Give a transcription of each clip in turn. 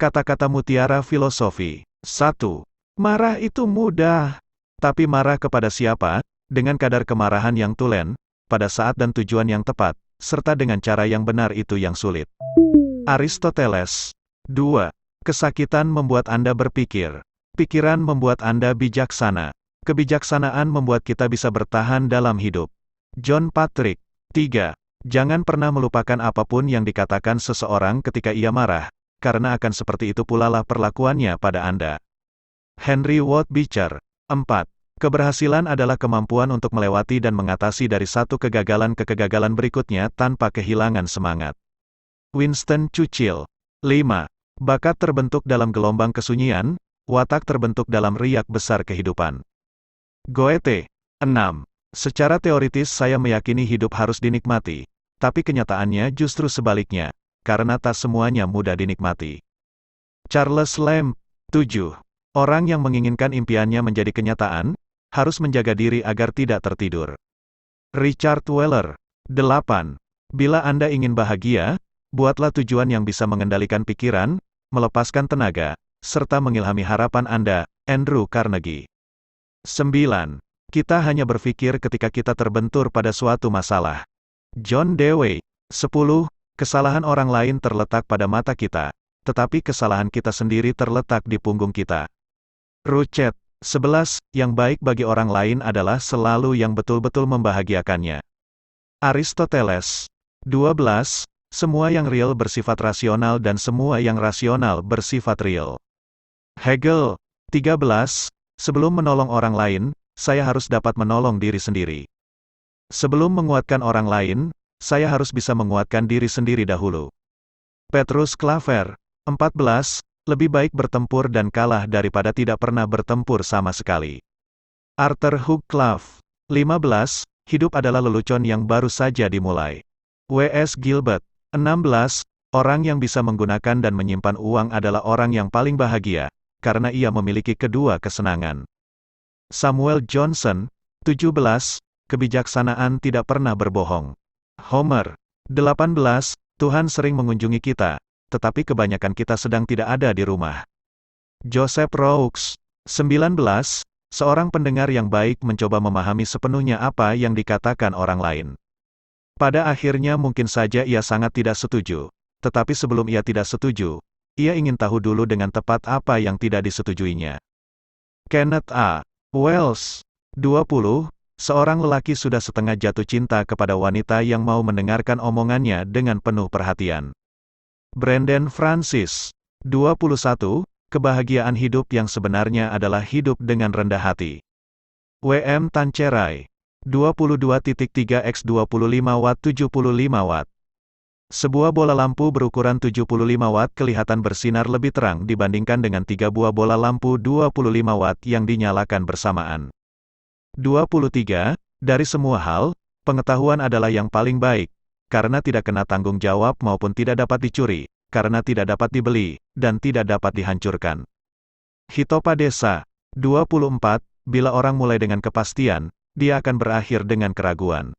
Kata-kata mutiara filosofi. 1. Marah itu mudah. Tapi marah kepada siapa? Dengan kadar kemarahan yang tulen, pada saat dan tujuan yang tepat, serta dengan cara yang benar itu yang sulit. Aristoteles. 2. Kesakitan membuat Anda berpikir. Pikiran membuat Anda bijaksana. Kebijaksanaan membuat kita bisa bertahan dalam hidup. John Patrick. 3. Jangan pernah melupakan apapun yang dikatakan seseorang ketika ia marah, karena akan seperti itu pula lah perlakuannya pada Anda. Henry Ward Beecher. 4. Keberhasilan adalah kemampuan untuk melewati dan mengatasi dari satu kegagalan ke kegagalan berikutnya tanpa kehilangan semangat. Winston Churchill. 5. Bakat terbentuk dalam gelombang kesunyian, watak terbentuk dalam riak besar kehidupan. Goethe. 6. Secara teoritis saya meyakini hidup harus dinikmati, tapi kenyataannya justru sebaliknya, karena tak semuanya mudah dinikmati. Charles Lamb. 7. Orang yang menginginkan impiannya menjadi kenyataan, harus menjaga diri agar tidak tertidur. Richard Weller. 8. Bila Anda ingin bahagia, buatlah tujuan yang bisa mengendalikan pikiran, melepaskan tenaga, serta mengilhami harapan Anda. Andrew Carnegie. 9. Kita hanya berpikir ketika kita terbentur pada suatu masalah. John Dewey. 10. Kesalahan orang lain terletak pada mata kita, tetapi kesalahan kita sendiri terletak di punggung kita. Ruchet. 11. Yang baik bagi orang lain adalah selalu yang betul-betul membahagiakannya. Aristoteles. 12. Semua yang real bersifat rasional dan semua yang rasional bersifat real. Hegel. 13. Sebelum menolong orang lain, saya harus dapat menolong diri sendiri. Sebelum menguatkan orang lain, saya harus bisa menguatkan diri sendiri dahulu. Petrus Claver. 14. Lebih baik bertempur dan kalah daripada tidak pernah bertempur sama sekali. Arthur Hugh Clough. 15. Hidup adalah lelucon yang baru saja dimulai. W.S. Gilbert. 16. Orang yang bisa menggunakan dan menyimpan uang adalah orang yang paling bahagia, karena ia memiliki kedua kesenangan. Samuel Johnson. 17. Kebijaksanaan tidak pernah berbohong. Homer. 18. Tuhan sering mengunjungi kita, tetapi kebanyakan kita sedang tidak ada di rumah. Joseph Roux. 19. Seorang pendengar yang baik mencoba memahami sepenuhnya apa yang dikatakan orang lain. Pada akhirnya mungkin saja ia sangat tidak setuju, tetapi sebelum ia tidak setuju, ia ingin tahu dulu dengan tepat apa yang tidak disetujuinya. Kenneth A. Wells. 20. Seorang lelaki sudah setengah jatuh cinta kepada wanita yang mau mendengarkan omongannya dengan penuh perhatian. Brandon Francis. 21. Kebahagiaan hidup yang sebenarnya adalah hidup dengan rendah hati. W.M. Tancherai. 22.3x 25 watt 75 watt. Sebuah bola lampu berukuran 75 watt kelihatan bersinar lebih terang dibandingkan dengan 3 buah bola lampu 25 watt yang dinyalakan bersamaan. 23. Dari semua hal, pengetahuan adalah yang paling baik, karena tidak kena tanggung jawab maupun tidak dapat dicuri, karena tidak dapat dibeli, dan tidak dapat dihancurkan. Hitopadesa. 24. Bila orang mulai dengan kepastian, dia akan berakhir dengan keraguan.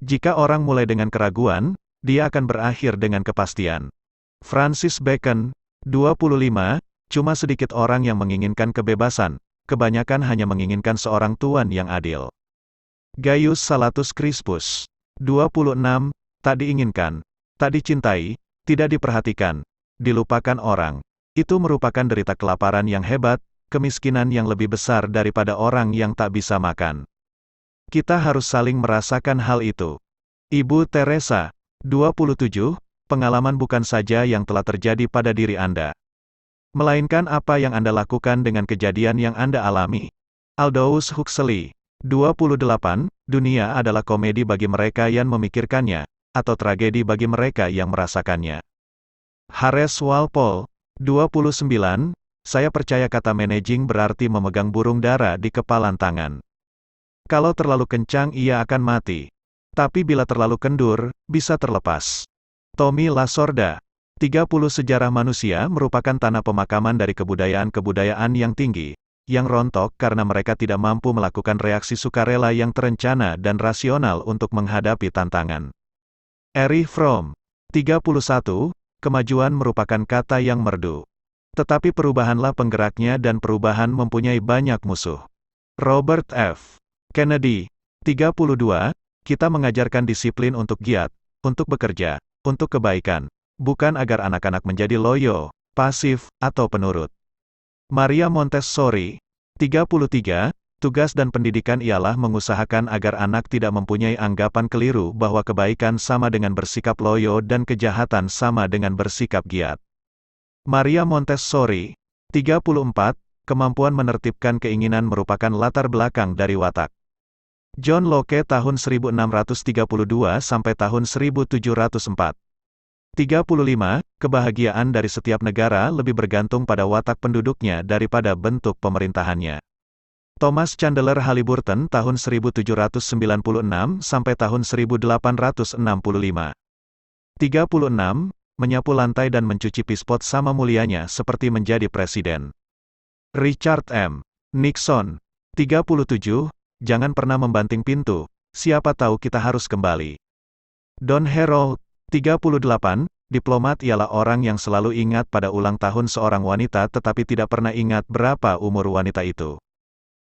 Jika orang mulai dengan keraguan, dia akan berakhir dengan kepastian. Francis Bacon. 25. Cuma sedikit orang yang menginginkan kebebasan, kebanyakan hanya menginginkan seorang tuan yang adil. Gaius Sallustius Crispus. 26. Tak diinginkan, tak dicintai, tidak diperhatikan, dilupakan orang. Itu merupakan derita kelaparan yang hebat, kemiskinan yang lebih besar daripada orang yang tak bisa makan. Kita harus saling merasakan hal itu. Ibu Teresa. 27. Pengalaman bukan saja yang telah terjadi pada diri Anda, melainkan apa yang Anda lakukan dengan kejadian yang Anda alami. Aldous Huxley. 28. Dunia adalah komedi bagi mereka yang memikirkannya, atau tragedi bagi mereka yang merasakannya. Horace Walpole. 29. Saya percaya kata managing berarti memegang burung dara di kepalan tangan. Kalau terlalu kencang ia akan mati. Tapi bila terlalu kendur, bisa terlepas. Tommy Lasorda. 30. Sejarah manusia merupakan tanah pemakaman dari kebudayaan-kebudayaan yang tinggi, yang rontok karena mereka tidak mampu melakukan reaksi sukarela yang terencana dan rasional untuk menghadapi tantangan. Erich Fromm. 31. Kemajuan merupakan kata yang merdu. Tetapi perubahanlah penggeraknya dan perubahan mempunyai banyak musuh. Robert F. Kennedy, 32, kita mengajarkan disiplin untuk giat, untuk bekerja, untuk kebaikan, bukan agar anak-anak menjadi loyo, pasif, atau penurut. Maria Montessori, 33, tugas dan pendidikan ialah mengusahakan agar anak tidak mempunyai anggapan keliru bahwa kebaikan sama dengan bersikap loyo dan kejahatan sama dengan bersikap giat. Maria Montessori, 34, kemampuan menertibkan keinginan merupakan latar belakang dari watak. John Locke tahun 1632 sampai tahun 1704. 35, kebahagiaan dari setiap negara lebih bergantung pada watak penduduknya daripada bentuk pemerintahannya. Thomas Chandler Halliburton tahun 1796 sampai tahun 1865. 36, menyapu lantai dan mencuci pispot sama mulianya seperti menjadi presiden. Richard M. Nixon, 37, jangan pernah membanting pintu, siapa tahu kita harus kembali. Don Herold, 38, diplomat ialah orang yang selalu ingat pada ulang tahun seorang wanita tetapi tidak pernah ingat berapa umur wanita itu.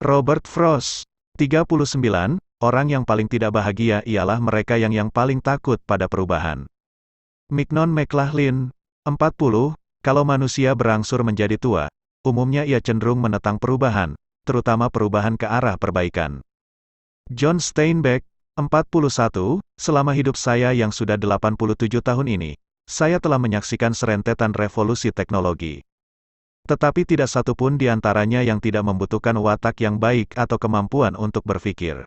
Robert Frost, 39, orang yang paling tidak bahagia ialah mereka yang paling takut pada perubahan. Mignon McLaughlin, 40, kalau manusia berangsur menjadi tua, umumnya ia cenderung menentang perubahan, terutama perubahan ke arah perbaikan. John Steinbeck, 41, selama hidup saya yang sudah 87 tahun ini, saya telah menyaksikan serentetan revolusi teknologi. Tetapi tidak satu pun di antaranya yang tidak membutuhkan watak yang baik atau kemampuan untuk berpikir.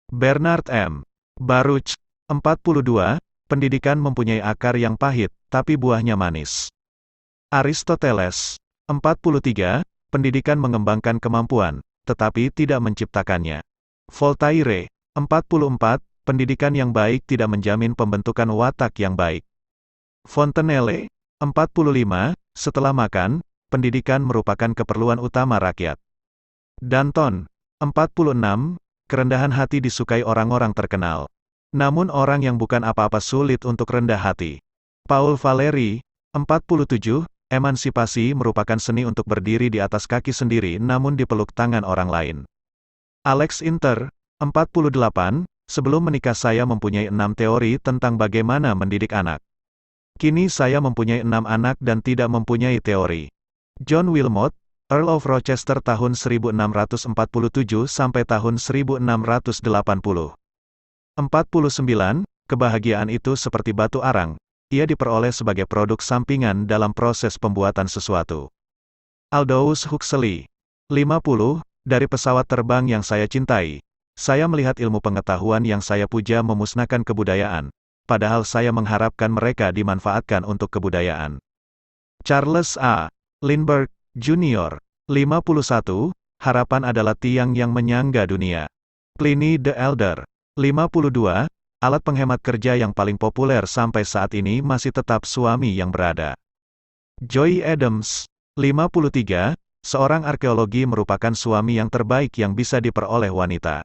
Bernard M. Baruch, 42, pendidikan mempunyai akar yang pahit, tapi buahnya manis. Aristoteles, 43, pendidikan mengembangkan kemampuan, tetapi tidak menciptakannya. Voltaire, 44, pendidikan yang baik tidak menjamin pembentukan watak yang baik. Fontenelle, 45, setelah makan, pendidikan merupakan keperluan utama rakyat. Danton, 46, kerendahan hati disukai orang-orang terkenal. Namun orang yang bukan apa-apa sulit untuk rendah hati. Paul Valéry, 47, emansipasi merupakan seni untuk berdiri di atas kaki sendiri namun dipeluk tangan orang lain. Alex Inter, 48, sebelum menikah saya mempunyai 6 teori tentang bagaimana mendidik anak. Kini saya mempunyai 6 anak dan tidak mempunyai teori. John Wilmot, Earl of Rochester tahun 1647 sampai tahun 1680. 49, kebahagiaan itu seperti batu arang, ia diperoleh sebagai produk sampingan dalam proses pembuatan sesuatu. Aldous Huxley, 50, dari pesawat terbang yang saya cintai, saya melihat ilmu pengetahuan yang saya puja memusnahkan kebudayaan, padahal saya mengharapkan mereka dimanfaatkan untuk kebudayaan. Charles A. Lindbergh, Jr., 51, harapan adalah tiang yang menyangga dunia. Pliny the Elder, 52, alat penghemat kerja yang paling populer sampai saat ini masih tetap suami yang berada. Joy Adams, 53, seorang arkeologi merupakan suami yang terbaik yang bisa diperoleh wanita.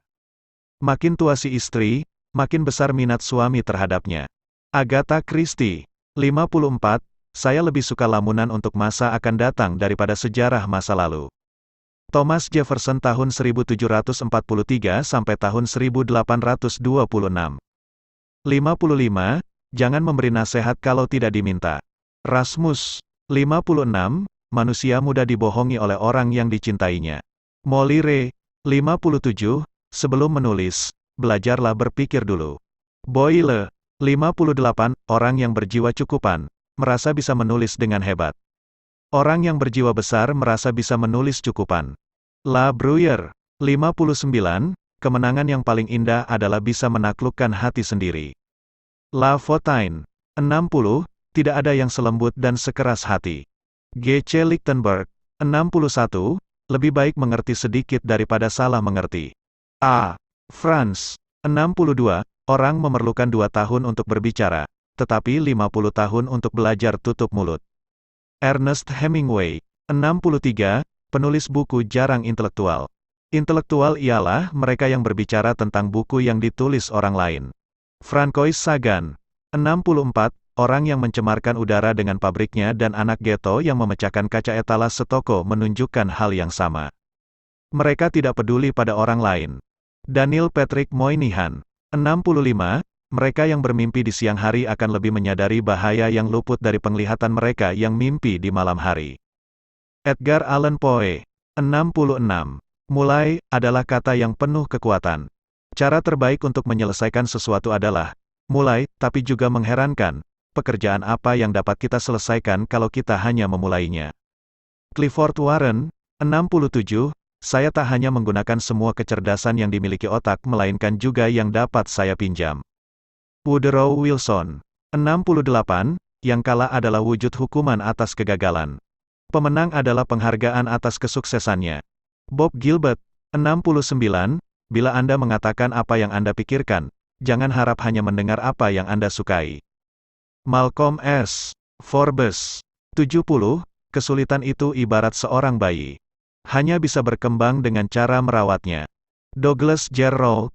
Makin tua si istri, makin besar minat suami terhadapnya. Agatha Christie, 54, saya lebih suka lamunan untuk masa akan datang daripada sejarah masa lalu. Thomas Jefferson tahun 1743 sampai tahun 1826. 55. Jangan memberi nasihat kalau tidak diminta. Rasmus, 56, manusia mudah dibohongi oleh orang yang dicintainya. Molière, 57, sebelum menulis, belajarlah berpikir dulu. Boyle, 58, orang yang berjiwa cukupan, merasa bisa menulis dengan hebat. Orang yang berjiwa besar merasa bisa menulis cukupan. La Bruyère, 59, kemenangan yang paling indah adalah bisa menaklukkan hati sendiri. La Fontaine, 60, tidak ada yang selembut dan sekeras hati. G.C. Lichtenberg, 61, lebih baik mengerti sedikit daripada salah mengerti. A. Franz, 62, orang memerlukan 2 tahun untuk berbicara, tetapi 50 tahun untuk belajar tutup mulut. Ernest Hemingway, 63, penulis buku jarang intelektual. Intelektual ialah mereka yang berbicara tentang buku yang ditulis orang lain. Francois Sagan, 64, orang yang mencemarkan udara dengan pabriknya dan anak ghetto yang memecahkan kaca etalase toko menunjukkan hal yang sama. Mereka tidak peduli pada orang lain. Daniel Patrick Moynihan, 65, mereka yang bermimpi di siang hari akan lebih menyadari bahaya yang luput dari penglihatan mereka yang mimpi di malam hari. Edgar Allan Poe, 66. Mulai, adalah kata yang penuh kekuatan. Cara terbaik untuk menyelesaikan sesuatu adalah, mulai, tapi juga mengherankan, pekerjaan apa yang dapat kita selesaikan kalau kita hanya memulainya. Clifford Warren, 67, saya tak hanya menggunakan semua kecerdasan yang dimiliki otak melainkan juga yang dapat saya pinjam. Woodrow Wilson, 68, yang kalah adalah wujud hukuman atas kegagalan. Pemenang adalah penghargaan atas kesuksesannya. Bob Gilbert, 69, bila Anda mengatakan apa yang Anda pikirkan, jangan harap hanya mendengar apa yang Anda sukai. Malcolm S. Forbes, 70, kesulitan itu ibarat seorang bayi. Hanya bisa berkembang dengan cara merawatnya. Douglas Jerrold,